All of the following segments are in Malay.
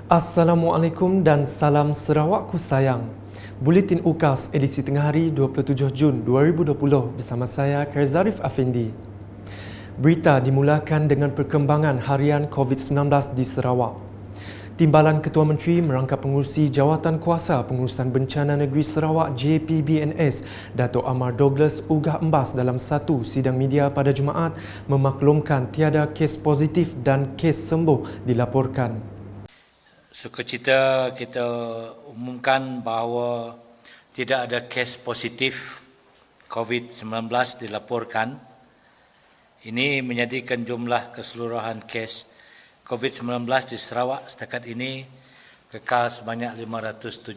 Assalamualaikum dan salam Sarawakku sayang. Buletin UKAS edisi tengah hari 27 Jun 2020 bersama saya Karzarif Afendi. Berita dimulakan dengan perkembangan harian COVID-19 di Sarawak. Timbalan Ketua Menteri merangkap pengurusi Jawatan Kuasa Pengurusan Bencana Negeri Sarawak JPBNS, Dato' Amar Douglas Ugah Embas dalam satu sidang media pada Jumaat memaklumkan tiada kes positif dan kes sembuh dilaporkan. Sukacita kita umumkan bahawa tidak ada kes positif COVID-19 dilaporkan. Ini menjadikan jumlah keseluruhan kes COVID-19 di Sarawak setakat ini kekal sebanyak 570.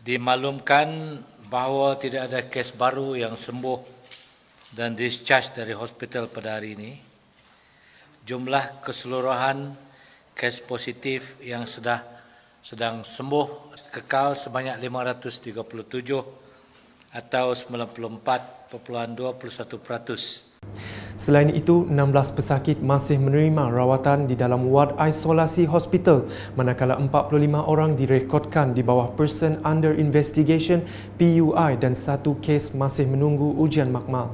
Dimaklumkan bahawa tidak ada kes baru yang sembuh dan discharge dari hospital pada hari ini. Jumlah keseluruhan kes positif yang sedang sembuh kekal sebanyak 537 atau 94.21%. Selain itu, 16 pesakit masih menerima rawatan di dalam wad isolasi hospital, manakala 45 orang direkodkan di bawah Person Under Investigation PUI dan satu kes masih menunggu ujian makmal.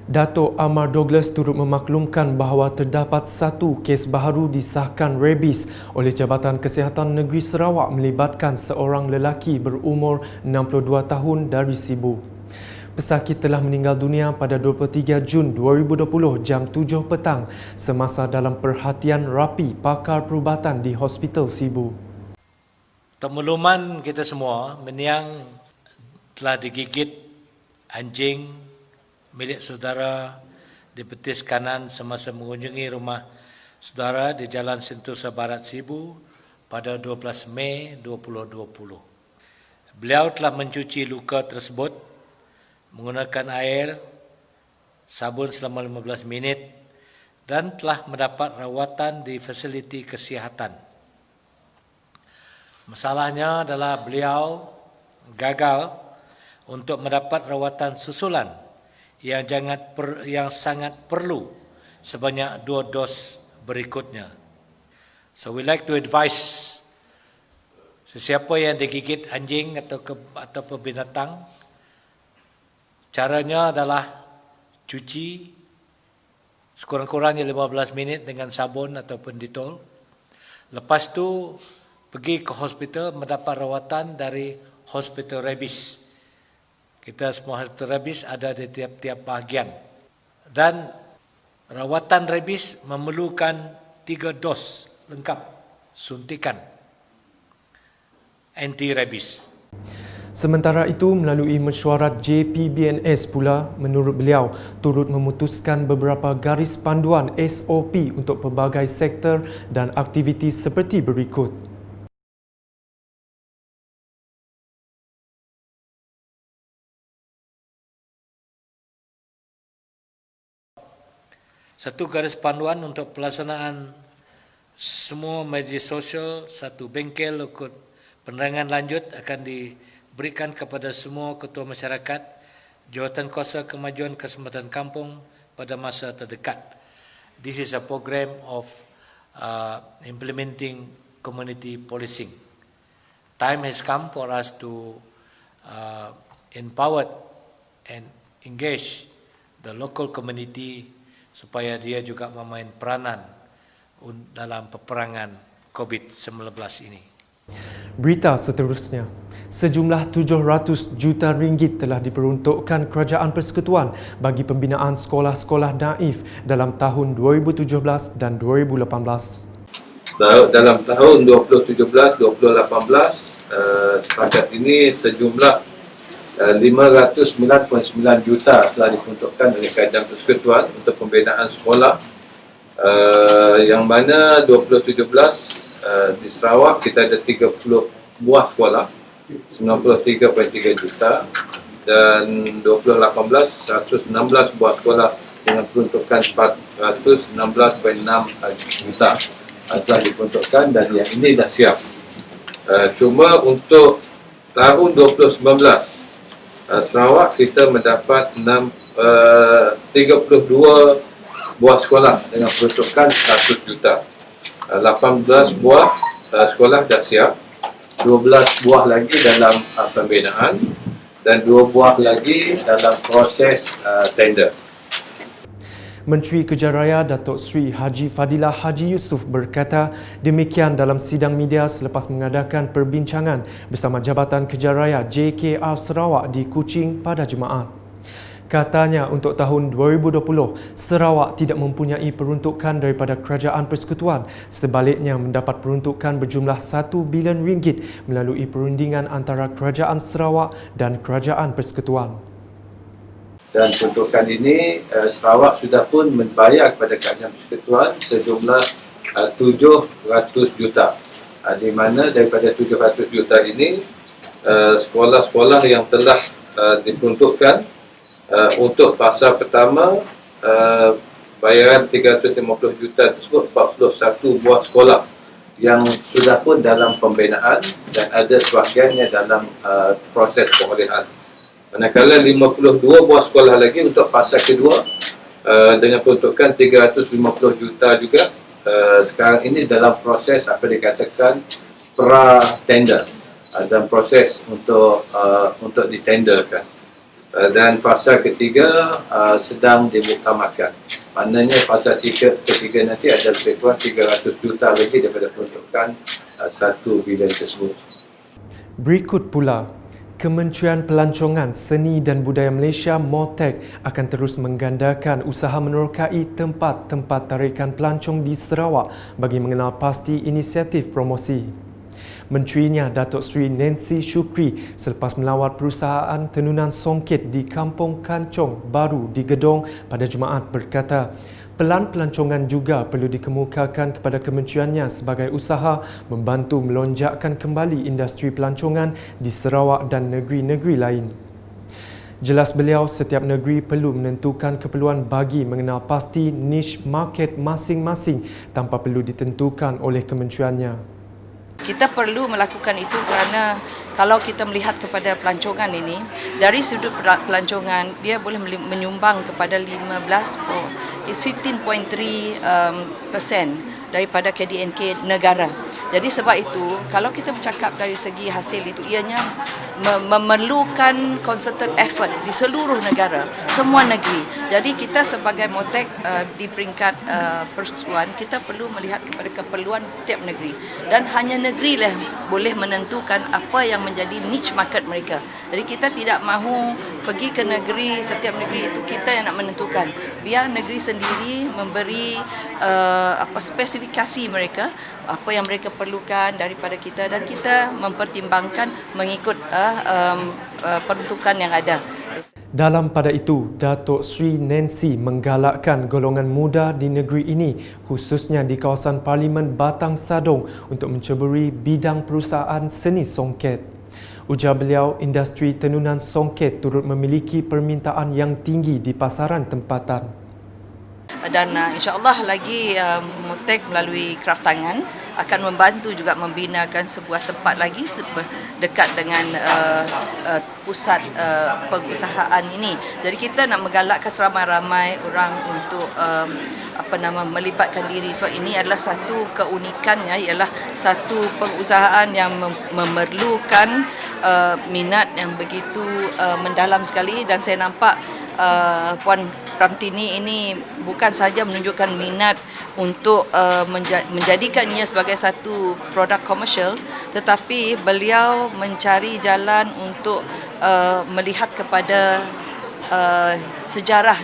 Dato' Amar Douglas turut memaklumkan bahawa terdapat satu kes baharu disahkan rabies oleh Jabatan Kesihatan Negeri Sarawak melibatkan seorang lelaki berumur 62 tahun dari Sibu. Pesakit telah meninggal dunia pada 23 Jun 2020 jam 7 petang semasa dalam perhatian rapi pakar perubatan di Hospital Sibu. Pemuluman kita semua meniang telah digigit anjing milik saudara di betis kanan semasa mengunjungi rumah saudara di Jalan Sentosa Barat Sibu pada 12 Mei 2020. Beliau telah mencuci luka tersebut menggunakan air, sabun selama 15 minit dan telah mendapat rawatan di fasiliti kesihatan. Masalahnya adalah beliau gagal untuk mendapat rawatan susulan yang sangat perlu sebanyak 2 dos berikutnya. So we like to advise sesiapa yang digigit anjing atau binatang, caranya adalah cuci sekurang-kurangnya 15 minit dengan sabun ataupun Dettol. Lepas tu pergi ke hospital mendapat rawatan dari hospital rabies. Kita semua hospital rabies ada di tiap-tiap bahagian. Dan rawatan rabies memerlukan 3 dos lengkap suntikan anti-rabies. Sementara itu, melalui mesyuarat JPBNS pula, menurut beliau, turut memutuskan beberapa garis panduan SOP untuk pelbagai sektor dan aktiviti seperti berikut. Satu garis panduan untuk pelaksanaan semua media sosial, satu bengkel untuk penerangan lanjut akan diberikan kepada semua ketua masyarakat Jawatan Kuasa Kemajuan Kesempatan Kampung pada masa terdekat. This is a program of implementing community policing. Time has come for us to empower and engage the local community supaya dia juga memain peranan dalam peperangan COVID-19 ini. Berita seterusnya, sejumlah 700 juta ringgit telah diperuntukkan Kerajaan Persekutuan bagi pembinaan sekolah-sekolah naif dalam tahun 2017 dan 2018. Dalam tahun 2017-2018, setakat ini sejumlah 509.9 juta telah diperuntukkan oleh Kerajaan Persekutuan untuk pembinaan sekolah, yang mana 2017 di Sarawak kita ada 30 buah sekolah 93.3 juta dan 2018 116 buah sekolah dengan peruntukan 416.6 juta telah diperuntukkan dan yang ini dah siap. Cuma untuk tahun 2019 Sarawak kita mendapat 32 buah sekolah dengan peruntukan 100 juta. 18 buah sekolah dah siap, 12 buah lagi dalam pembinaan dan 2 buah lagi dalam proses tender. Menteri Kejaraya Datuk Seri Haji Fadilah Haji Yusof berkata demikian dalam sidang media selepas mengadakan perbincangan bersama Jabatan Kejaraya JKR Sarawak di Kuching pada Jumaat. Katanya untuk tahun 2020, Sarawak tidak mempunyai peruntukan daripada Kerajaan Persekutuan, sebaliknya mendapat peruntukan berjumlah 1 bilion ringgit melalui perundingan antara Kerajaan Sarawak dan Kerajaan Persekutuan. Dan peruntukan ini Sarawak sudah pun membayar kepada Kerajaan Persekutuan sejumlah 700 juta. Di mana daripada 700 juta ini sekolah-sekolah yang telah diperuntukkan untuk fasa pertama bayaran 350 juta tersebut 41 buah sekolah yang sudah pun dalam pembinaan dan ada sebahagiannya dalam proses pemulihan. Manakala 52 buah sekolah lagi untuk fasa kedua dengan peruntukan 350 juta juga sekarang ini dalam proses apa dikatakan pra-tender dan proses untuk ditenderkan. Dan fasa ketiga sedang dimuktamadkan. Maknanya fasa ketiga nanti ada lebih kurang 300 juta lagi daripada peruntukan 1 bilion tersebut. Berikut pula, Kementerian Pelancongan, Seni dan Budaya Malaysia MOTEC akan terus menggandakan usaha menerokai tempat-tempat tarikan pelancong di Sarawak bagi mengenal pasti inisiatif promosi. Menterinya Datuk Seri Nancy Shukri selepas melawat perusahaan tenunan songket di Kampung Kancong Baru di Gedong pada Jumaat berkata, pelan pelancongan juga perlu dikemukakan kepada kementeriannya sebagai usaha membantu melonjakkan kembali industri pelancongan di Sarawak dan negeri-negeri lain. Jelas beliau, setiap negeri perlu menentukan keperluan bagi mengenal pasti niche market masing-masing tanpa perlu ditentukan oleh kementeriannya. Kita perlu melakukan itu kerana kalau kita melihat kepada pelancongan ini, dari sudut pelancongan, dia boleh menyumbang kepada 15.3% daripada KDNK negara. Jadi sebab itu, kalau kita bercakap dari segi hasil itu, ianya memerlukan concerted effort di seluruh negara, semua negeri. Jadi kita sebagai MOTEC di peringkat persekutuan, kita perlu melihat kepada keperluan setiap negeri. Dan hanya negeri lah boleh menentukan apa yang menjadi niche market mereka. Jadi kita tidak mahu pergi ke negeri, setiap negeri itu kita yang nak menentukan. Biar negeri sendiri memberi spesifikasi mereka, apa yang mereka perlukan daripada kita dan kita mempertimbangkan mengikut peruntukan yang ada. Dalam pada itu, Datuk Seri Nancy menggalakkan golongan muda di negeri ini, khususnya di kawasan Parlimen Batang Sadong untuk menceburi bidang perusahaan seni songket. Ujar beliau, industri tenunan songket turut memiliki permintaan yang tinggi di pasaran tempatan. Dan insya-Allah lagi MOTEC melalui kraftangan akan membantu juga membinakan sebuah tempat lagi dekat dengan pusat pengusahaan ini. Jadi kita nak menggalakkan seramai-ramai orang untuk melibatkan diri. Sebab ini adalah satu keunikannya, ialah satu pengusahaan yang memerlukan minat yang begitu mendalam sekali dan saya nampak Puan Pramtini ini bukan sahaja menunjukkan minat untuk menjadikannya sebagai satu produk komersial, tetapi beliau mencari jalan untuk melihat kepada sejarah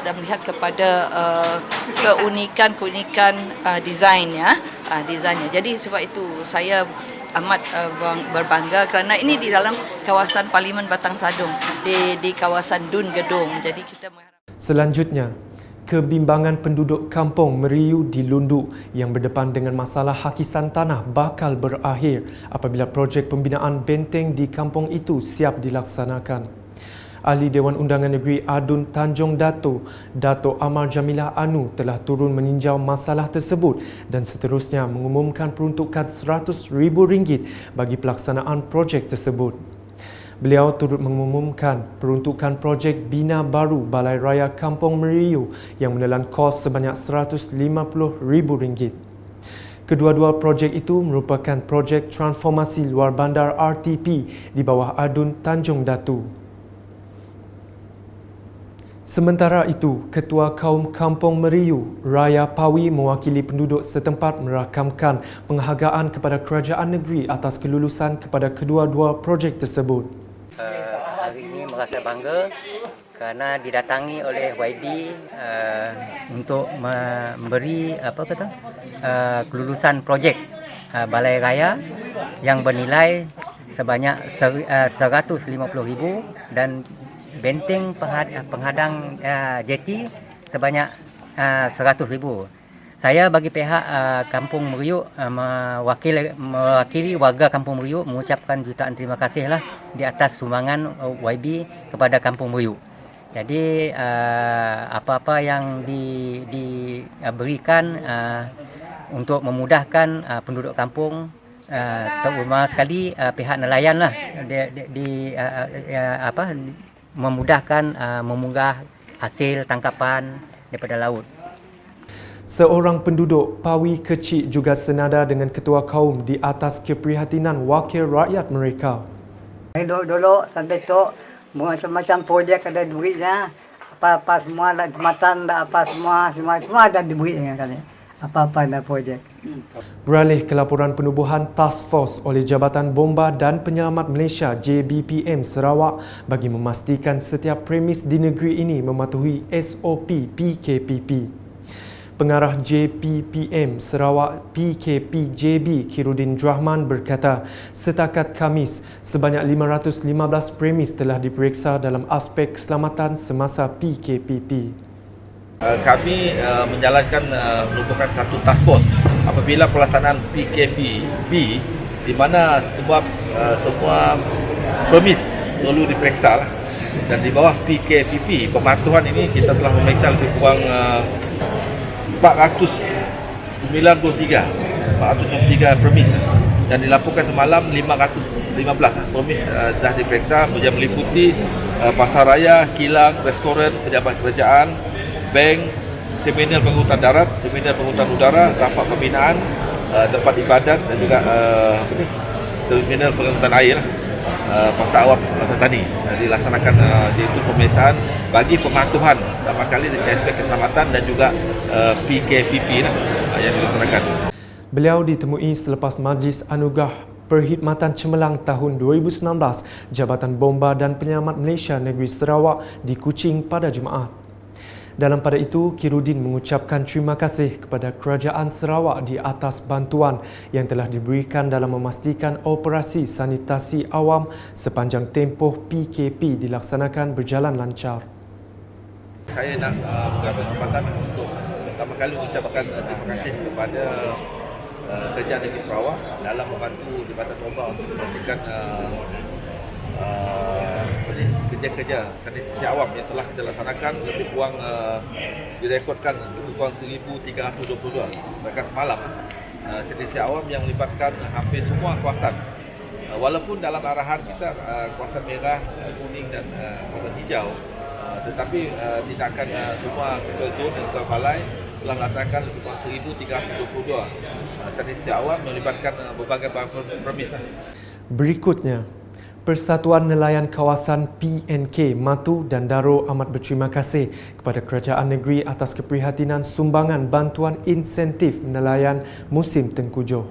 dan melihat kepada keunikan desainnya. Jadi sebab itu saya amat berbangga kerana ini di dalam kawasan Parlimen Batang Sadong di kawasan Dun Gedong. Jadi kita Selanjutnya, kebimbangan penduduk kampung Meriu di Lundu yang berdepan dengan masalah hakisan tanah bakal berakhir apabila projek pembinaan benteng di kampung itu siap dilaksanakan. Ahli Dewan Undangan Negeri Adun Tanjung Dato' Amar Jamilah Anu telah turun meninjau masalah tersebut dan seterusnya mengumumkan peruntukan RM100,000 bagi pelaksanaan projek tersebut. Beliau turut mengumumkan peruntukan projek bina baru Balai Raya Kampung Meriu yang menelan kos sebanyak RM150,000. Kedua-dua projek itu merupakan projek transformasi luar bandar RTP di bawah Adun Tanjung Datu. Sementara itu, Ketua Kaum Kampung Meriu, Raya Pawi mewakili penduduk setempat merakamkan penghargaan kepada kerajaan negeri atas kelulusan kepada kedua-dua projek tersebut. Hari ini merasa bangga kerana didatangi oleh YB untuk memberi kelulusan projek Balai Raya yang bernilai sebanyak RM150,000 dan benteng penghadang jeti sebanyak RM100,000. Saya bagi pihak Kampung Meriuk mewakili warga Kampung Meriuk mengucapkan jutaan terima kasihlah di atas sumbangan YB kepada Kampung Meriuk. Jadi apa-apa yang diberikan untuk memudahkan penduduk kampung, terutama sekali pihak nelayan lah, memudahkan memunggah hasil tangkapan daripada laut. Seorang penduduk Pawi Kecik juga senada dengan ketua kaum di atas keprihatinan wakil rakyat mereka. Dulu sampai tu macam-macam projek ada duitnya, apa-apa semua ada jembatan, ada apa semua ada duitnya kan. Apa-apa ada projek. Beralih ke laporan penubuhan task force oleh Jabatan Bomba dan Penyelamat Malaysia JBPM Sarawak bagi memastikan setiap premis di negeri ini mematuhi SOP PKPP. Pengarah JPPM Sarawak PKPJB Khairuddin Rahman berkata, setakat Khamis, sebanyak 515 premis telah diperiksa dalam aspek keselamatan semasa PKPP. Kami menjalankan merupakan satu task force apabila pelaksanaan PKPB di mana semua premis perlu diperiksa dan di bawah PKPP pematuhan ini kita telah memeriksa lebih kurang 493 premis dan dilaporkan semalam 515 premis dah diperiksa yang meliputi pasaraya, kilang, restoran, pejabat kerajaan, bank, terminal pengangkutan darat, terminal pengangkutan udara, tapak pembinaan, tempat ibadat dan juga terminal pengangkutan air, pasar awam, pasar tani. Dilaksanakan iaitu pemeriksaan bagi pematuhan pertama kali dari aspek keselamatan dan juga PKPP yang dilaksanakan. Beliau ditemui selepas Majlis Anugerah Perkhidmatan Cemerlang tahun 2019 Jabatan Bomba dan Penyelamat Malaysia Negeri Sarawak di Kuching pada Jumaat. Dalam pada itu, Khairuddin mengucapkan terima kasih kepada Kerajaan Sarawak di atas bantuan yang telah diberikan dalam memastikan operasi sanitasi awam sepanjang tempoh PKP dilaksanakan berjalan lancar. Saya nak mengambil kesempatan untuk pertama kali mengucapkan terima kasih kepada Kerajaan Negeri Sarawak dalam membantu Jabatan Bomba untuk memastikan kerja-kerja sanitasi awam yang telah kita laksanakan lebih kurang direkodkan lebih kurang 1,322 bahkan semalam sanitasi awam yang melibatkan hampir semua kawasan. Walaupun dalam arahan kita kawasan merah, kuning dan kawasan hijau, tetapi tindakan semua ketua zon dan ketua balai telah melaksanakan lebih kurang 1,322 sanitasi awam yang melibatkan berbagai premis. Berikutnya, Persatuan Nelayan Kawasan PNK Matu dan Daro amat berterima kasih kepada Kerajaan Negeri atas keprihatinan sumbangan bantuan insentif nelayan musim tengkujuh.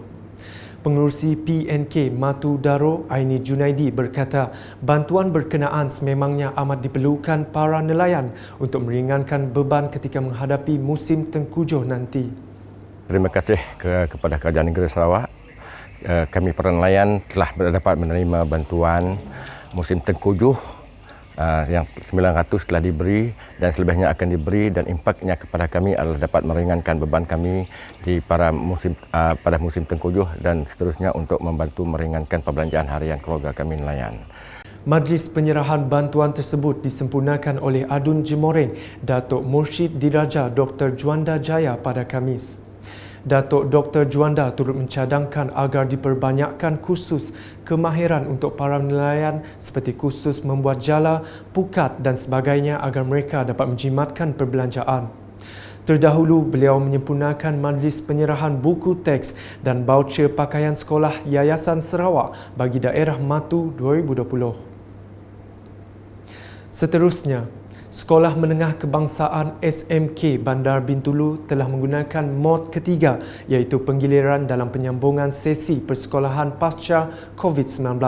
Pengerusi PNK Matu Daro Aini Junaidi berkata, bantuan berkenaan sememangnya amat diperlukan para nelayan untuk meringankan beban ketika menghadapi musim tengkujuh nanti. Terima kasih kepada Kerajaan Negeri Sarawak. Kami para nelayan telah dapat menerima bantuan musim tengkujuh yang 900 telah diberi dan selebihnya akan diberi, dan impaknya kepada kami adalah dapat meringankan beban kami pada musim tengkujuh dan seterusnya untuk membantu meringankan perbelanjaan harian keluarga kami nelayan. Majlis penyerahan bantuan tersebut disempurnakan oleh Adun Jemoreng Datuk Mursyid Diraja Dr. Juanda Jaya pada Khamis. Datuk Dr. Juanda turut mencadangkan agar diperbanyakkan kursus kemahiran untuk para nelayan seperti kursus membuat jala, pukat dan sebagainya agar mereka dapat menjimatkan perbelanjaan. Terdahulu, beliau menyempurnakan majlis penyerahan buku teks dan baucer pakaian sekolah Yayasan Sarawak bagi daerah Matu 2020. Seterusnya, Sekolah Menengah Kebangsaan SMK Bandar Bintulu telah menggunakan mod ketiga iaitu penggiliran dalam penyambungan sesi persekolahan pasca COVID-19.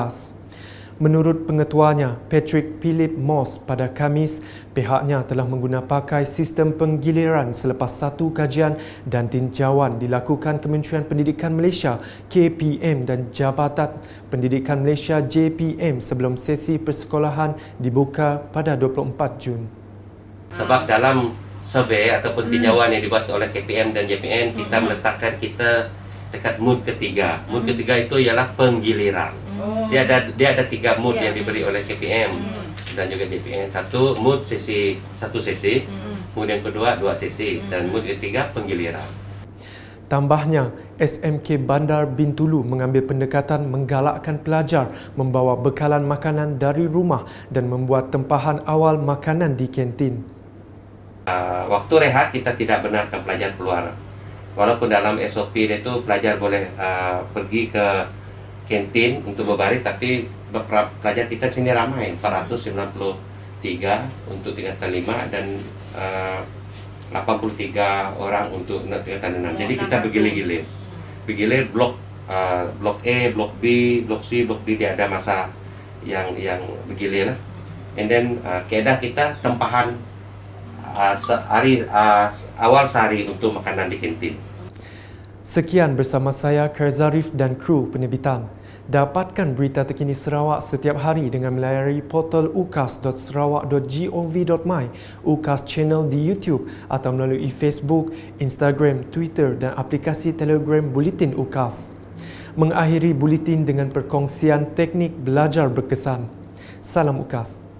Menurut pengetuanya, Patrick Philip Moss, pada Khamis, pihaknya telah menggunakan pakai sistem penggiliran selepas satu kajian dan tinjauan dilakukan Kementerian Pendidikan Malaysia KPM dan Jabatan Pendidikan Malaysia JPM sebelum sesi persekolahan dibuka pada 24 Jun. Sebab dalam survey ataupun tinjauan yang dibuat oleh KPM dan JPM, kita meletakkan kita dekat mood ketiga. Mood ketiga itu ialah penggiliran. Dia ada 3 mood yang diberi oleh KPM dan juga JPM. Satu mood satu sesi, mood yang kedua 2 sesi dan mood ketiga penggiliran. Tambahnya, SMK Bandar Bintulu mengambil pendekatan menggalakkan pelajar membawa bekalan makanan dari rumah dan membuat tempahan awal makanan di kantin. Waktu rehat kita tidak benarkan pelajar keluar. Walaupun dalam SOP itu pelajar boleh pergi ke kantin untuk berbaris, tapi pelajar kita sini ramai, 493 untuk tingkatan 5 dan 83 orang untuk tingkatan 6. Jadi kita bergilir blok A, blok B, blok C, blok D, dia ada masa yang bergilir. And then kaedah kita tempahan awal sehari untuk makanan di kantin. Sekian bersama saya Kerzarif dan kru penerbitan. Dapatkan berita terkini Sarawak setiap hari dengan melayari portal ukas.sarawak.gov.my, UKAS channel di YouTube atau melalui Facebook, Instagram, Twitter dan aplikasi Telegram Buletin UKAS. Mengakhiri buletin dengan perkongsian teknik belajar berkesan. Salam UKAS.